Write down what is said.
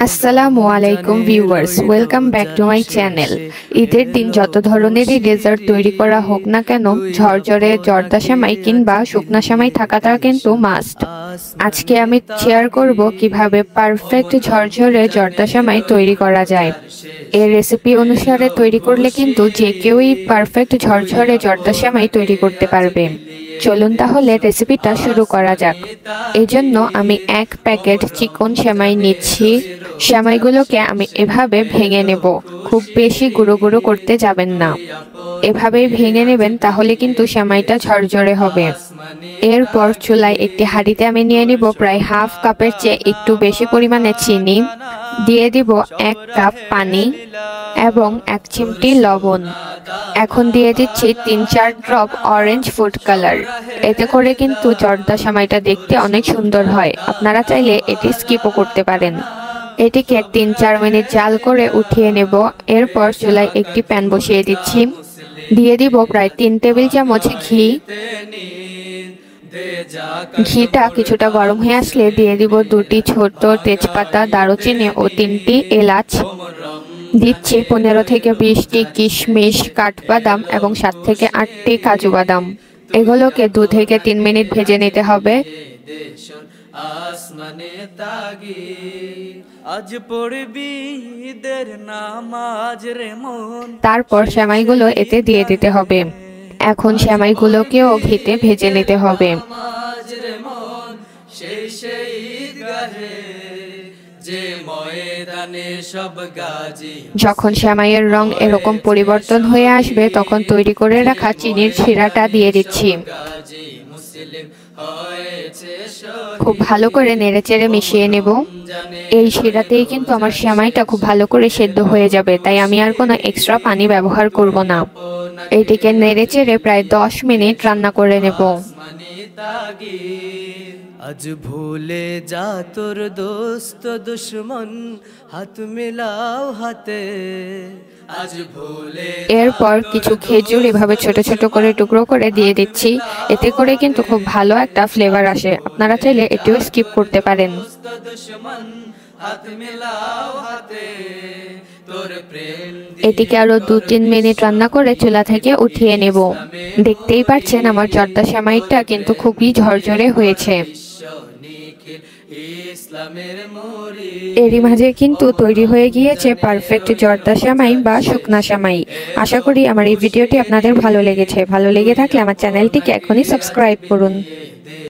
আসসালামু আলাইকুম viewers, welcome back to my channel. ঈদের দিন যত ধরনেরই ডেজার্ট তৈরি করা হোক না কেন, ঝরঝরে জর্দা সেমাই কিংবা শুকনা সেমাই থাকাটা কিন্তু মাস্ট। আজকে আমি শেয়ার করব কিভাবে পারফেক্ট ঝরঝরে জর্দা সেমাই তৈরি করা যায়। এই রেসিপি অনুসারে তৈরি করলে কিন্তু যে কেউই পারফেক্ট ঝরঝরে জর্দা সেমাই তৈরি করতে পারবে। চলুন তাহলে রেসিপিটা শুরু করা যাক। এজন্য আমি 1 প্যাকেট চিকন সেমাই নিচ্ছি। সেমাইগুলোকে আমি এভাবে ভেঙে নেব, খুব বেশি গুঁড়ো গুঁড়ো করতে যাবেন না। এভাবেই ভেঙে নেবেন, তাহলে কিন্তু সেমাইটা ঝরঝরে হবে। এরপর চুলায় একটি হাঁড়িতে আমি নিয়ে নিব প্রায় হাফ কাপের চেয়ে একটু বেশি পরিমাণে চিনি, দিয়ে দিব 1 কাপ পানি এবং 1 চিমটি লবণ। এখন দিয়ে দিচ্ছি 3-4 ড্রপ অরেঞ্জ ফুড কালার। এতে করে কিন্তু জর্দা সেমাইটা দেখতে অনেক সুন্দর হয়। আপনারা চাইলে এটি স্কিপও করতে পারেন। এটিকে 3-4 মিনিট জাল করে উঠিয়ে নেব। এরপর চুলায় একটি প্যান বসিয়ে দিচ্ছি, দিয়ে দিব প্রায় 3 টেবিল চামচ ঘি। ঘিটা কিছুটা গরম হয়ে আসলে দিয়ে দিব 2টি ছোট তেজপাতা, দারুচিনি ও 3টি এলাচ। দিচ্ছি 15 থেকে 20টি কিশমিশ, কাঠবাদাম এবং 7 থেকে 8টি কাজু বাদাম। এগুলোকে 2 থেকে 3 মিনিট ভেজে নিতে হবে। তারপর সেমাইগুলো এতে দিয়ে দিতে হবে। এখন সেমাইগুলোকেও ঘিতে ভেজে নিতে হবে। যখন সেমাইয়ের রং এরকম পরিবর্তন হয়ে আসবে, তখন তৈরি করে রাখা চিনির শিরাটা দিয়ে দিচ্ছি। খুব ভালো করে নেড়েচেড়ে মিশিয়ে নেব। এই শিরাতেই কিন্তু আমার সেমাইটা খুব ভালো করে সেদ্ধ হয়ে যাবে, তাই আমি আর কোনো এক্সট্রা পানি ব্যবহার করব না। এইটিকে নেড়েচেড়ে প্রায় 10 মিনিট রান্না করে নেব। আজ ভুলে যা তোর দোস্ত দুশ্মন, হাত মিলাও হাতে। এরপর কিছু খেজুর এভাবে ছোট ছোট করে টুকরো করে দিয়ে দিচ্ছি। এতে করে কিন্তু খুব ভালো একটা ফ্লেভার আসে। আপনারা চাইলে এটিও স্কিপ করতে পারেন। এটিকে আরো 2-3 মিনিট রান্না করে চুলা থেকে উঠিয়ে নেব। দেখতেই পাচ্ছেন আমার জর্দা সেমাইটা কিন্তু খুবই ঝরঝরে হয়েছে। এরই মাঝে কিন্তু তৈরি হয়ে গিয়েছে পারফেক্ট জর্দা সেমাই বা শুকনা সেমাই। আশা করি আমার এই ভিডিওটি আপনাদের ভালো লেগেছে। ভালো লেগে থাকলে আমার চ্যানেলটিকে এখনই সাবস্ক্রাইব করুন।